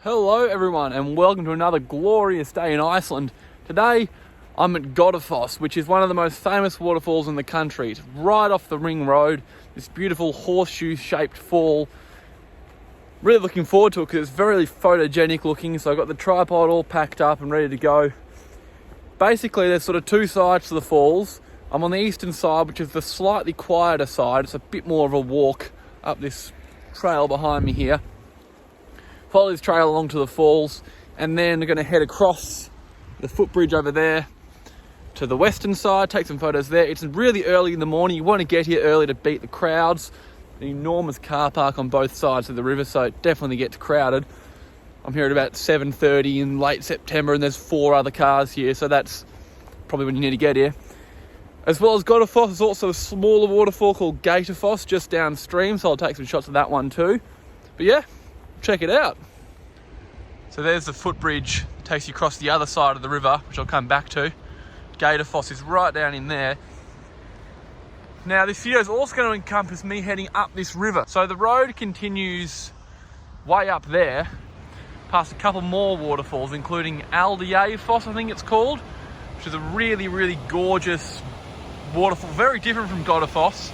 Hello everyone and welcome to another glorious day in Iceland. Today I'm at Godafoss, which is one of the most famous waterfalls in the country. It's right off the ring road, this beautiful horseshoe shaped fall. Really looking forward to it because it's very photogenic looking, so I've got the tripod all packed up and ready to go. Basically there's sort of two sides to the falls. I'm on the eastern side, which is the slightly quieter side. It's a bit more of a walk up this trail behind me here. Follow this trail along to the falls, and then we're going to head across the footbridge over there to the western side, take some photos there. It's really early in the morning. You want to get here early to beat the crowds. An enormous car park on both sides of the river, so it definitely gets crowded. I'm here at about 7:30 in late September, and there's 4 other cars here, so that's probably when you need to get here. As well as Godafoss, there's also a smaller waterfall called Godafoss just downstream, so I'll take some shots of that one too. But yeah, check it out. So there's the footbridge that takes you across the other side of the river, which I'll come back to. Godafoss is right down in there. Now this video is also going to encompass me heading up this river. So the road continues way up there, past a couple more waterfalls, including Aldeyjarfoss, I think it's called, which is a really gorgeous waterfall, very different from Godafoss.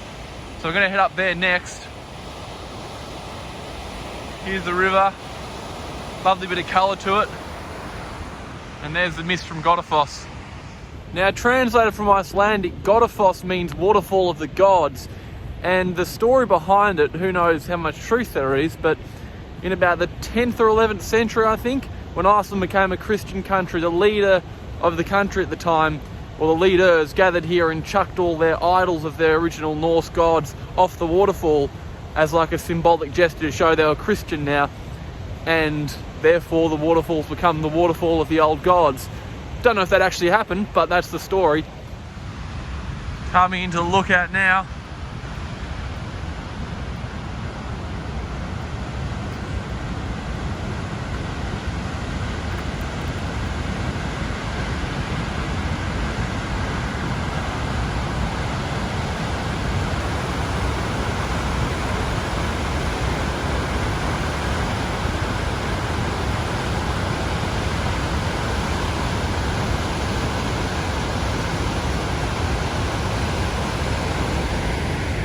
So we're going to head up there next. Here's the river, lovely bit of colour to it, and there's the mist from Godafoss. Now translated from Icelandic, Godafoss means waterfall of the gods, and the story behind it, who knows how much truth there is, but in about the 10th or 11th century I think, when Iceland became a Christian country, the leader of the country at the time, or the leaders, gathered here and chucked all their idols of their original Norse gods off the waterfall as like a symbolic gesture to show they were Christian now, and therefore the waterfall's become the waterfall of the old gods. Don't know if that actually happened, but that's the story. Coming in to look at now.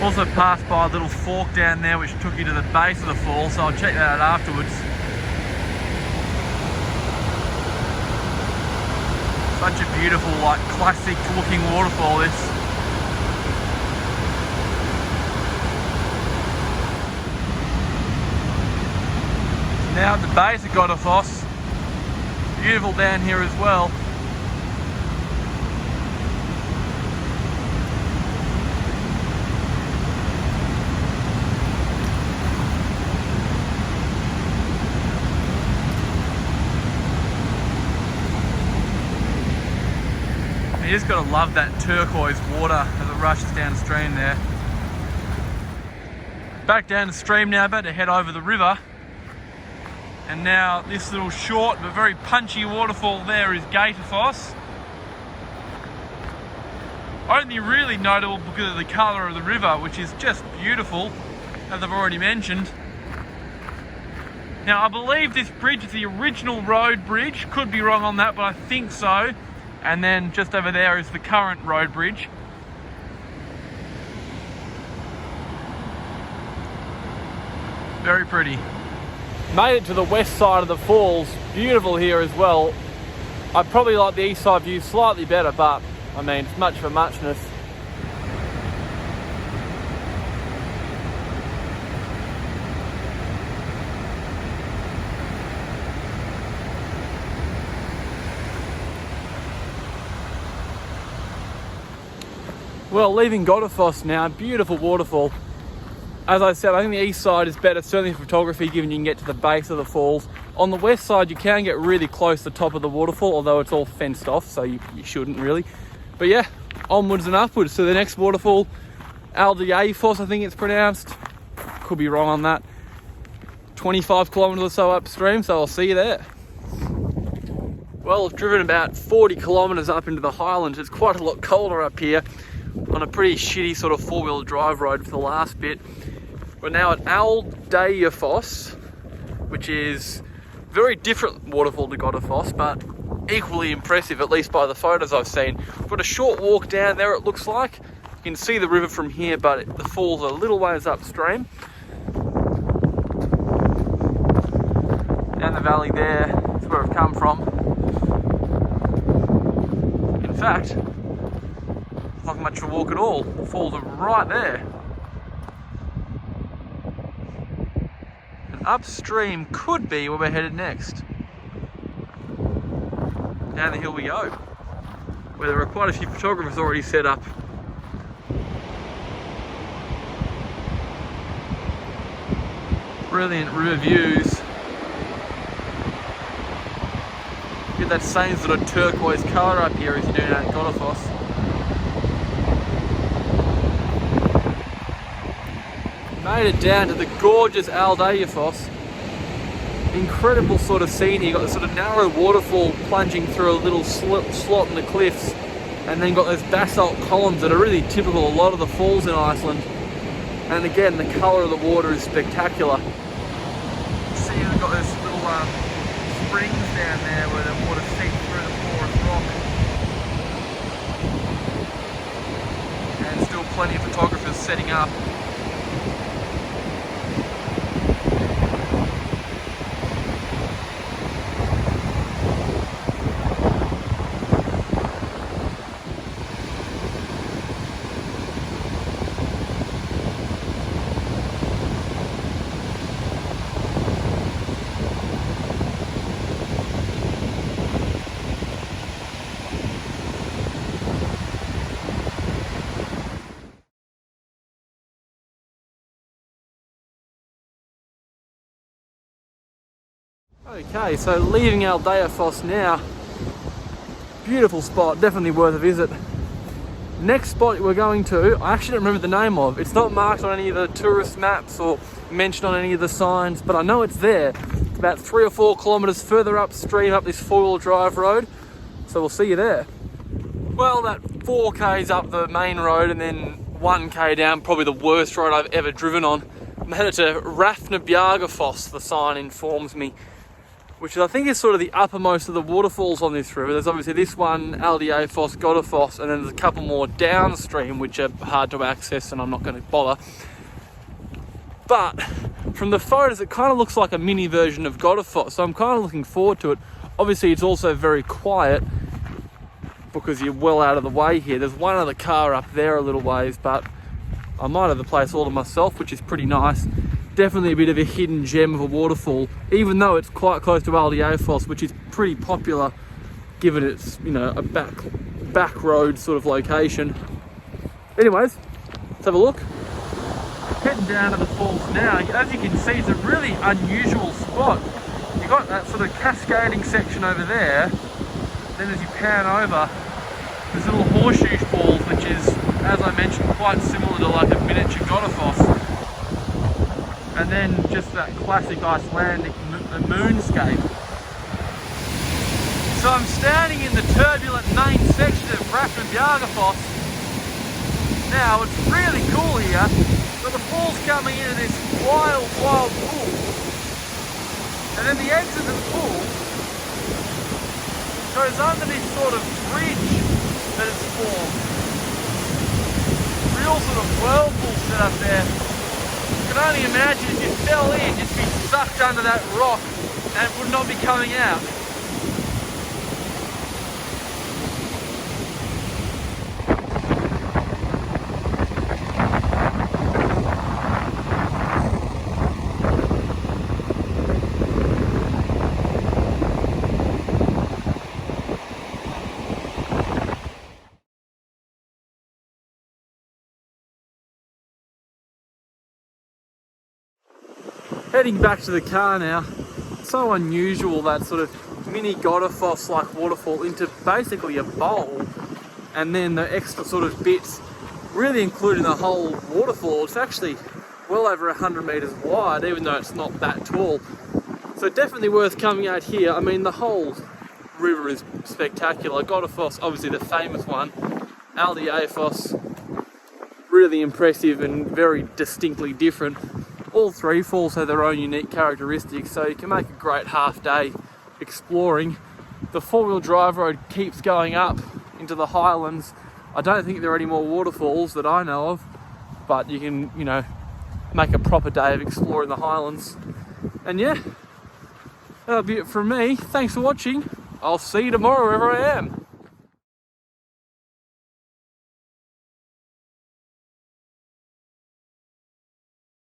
Also passed by a little fork down there which took you to the base of the fall, so I'll check that out afterwards. Such a beautiful, like, classic looking waterfall this. Now at the base of Godafoss, beautiful down here as well. You just gotta love that turquoise water as it rushes downstream there. Back down the stream now, about to head over the river. And now this little short but very punchy waterfall there is Godafoss. Only really notable because of the colour of the river, which is just beautiful, as I've already mentioned. Now I believe this bridge is the original road bridge, could be wrong on that, but I think so. And then just over there is the current road bridge. Very pretty. Made it to the west side of the falls. Beautiful here as well. I probably like the east side view slightly better, but I mean, it's much for muchness. Well, leaving Godafoss now, beautiful waterfall. As I said, I think the east side is better, certainly for photography, given you can get to the base of the falls. On the west side, you can get really close to the top of the waterfall, although it's all fenced off, so you shouldn't really. But yeah, onwards and upwards to the next waterfall, Aldeyjarfoss, I think it's pronounced. Could be wrong on that. 25 kilometres or so upstream, so I'll see you there. Well, I've driven about 40 kilometres up into the highlands. It's quite a lot colder up here on a pretty shitty sort of four-wheel drive road for the last bit. We're now at Aldeyjarfoss, which is Very different waterfall to Godafoss, but equally impressive, at least by the photos I've seen. We've got a short walk down there, it looks like. You can see the river from here, but the falls are a little ways upstream. Down the valley there is where I've come from. In fact, it's not much of a walk at all. The falls are right there. And upstream could be where we're headed next. Down the hill we go, where there are quite a few photographers already set up. Brilliant river views. Get that same sort of turquoise colour up here as you do down at Godafoss. Made it down to the gorgeous Aldeyjarfoss. Incredible sort of scene here. Got this sort of narrow waterfall plunging through a little slot in the cliffs, and then got those basalt columns that are really typical of a lot of the falls in Iceland. And again, the colour of the water is spectacular. See, we've got this little springs down there where the water seeps through the porous rock. And still plenty of photographers setting up. Okay, so leaving Aldeyjarfoss now. Beautiful spot, definitely worth a visit. Next spot we're going to, I actually don't remember the name of. It's not marked on any of the tourist maps or mentioned on any of the signs, but I know it's there. It's about 3 or 4 kilometres further upstream up this 4-wheel drive road. So we'll see you there. Well, that 4k's up the main road and then 1k down, probably the worst road I've ever driven on. I'm headed to Hrafnabjargafoss, the sign informs me, which I think is sort of the uppermost of the waterfalls on this river. There's obviously this one, Aldeyjarfoss, Godafoss, and then there's a couple more downstream which are hard to access and I'm not going to bother. But from the photos it kind of looks like a mini version of Godafoss, so I'm kind of looking forward to it. Obviously it's also very quiet because you're well out of the way here. There's one other car up there a little ways, but I might have the place all to myself, which is pretty nice. Definitely a bit of a hidden gem of a waterfall, even though it's quite close to Aldeyjarfoss, which is pretty popular given it's, you know, a back road sort of location. Anyways, let's have a look. Heading down to the falls now. As you can see, it's a really unusual spot. You've got that sort of cascading section over there. Then as you pan over, there's little horseshoe falls, which is, as I mentioned, quite similar to like a miniature Godafoss. And then just that classic Icelandic moonscape. So I'm standing in the turbulent main section of Hrafnabjargafoss. Now it's really cool here, but the fall's coming into this wild pool. And then the exit of the pool goes under this sort of bridge that it's formed. Real sort of whirlpool set up there. You can only imagine if you fell in, you'd be sucked under that rock and would not be coming out. Heading back to the car now. So unusual, that sort of mini Godafoss like waterfall into basically a bowl, and then the extra sort of bits really including the whole waterfall. It's actually well over 100 meters wide, even though it's not that tall. So definitely worth coming out here. I mean, the whole river is spectacular. Godafoss, obviously the famous one. Aldeyjarfoss, really impressive and very distinctly different. All three falls have their own unique characteristics, so you can make a great half day exploring. The four-wheel drive road keeps going up into the highlands. I don't think there are any more waterfalls that I know of, but you can, you know, make a proper day of exploring the highlands. And yeah, that'll be it from me. Thanks for watching. I'll see you tomorrow wherever I am.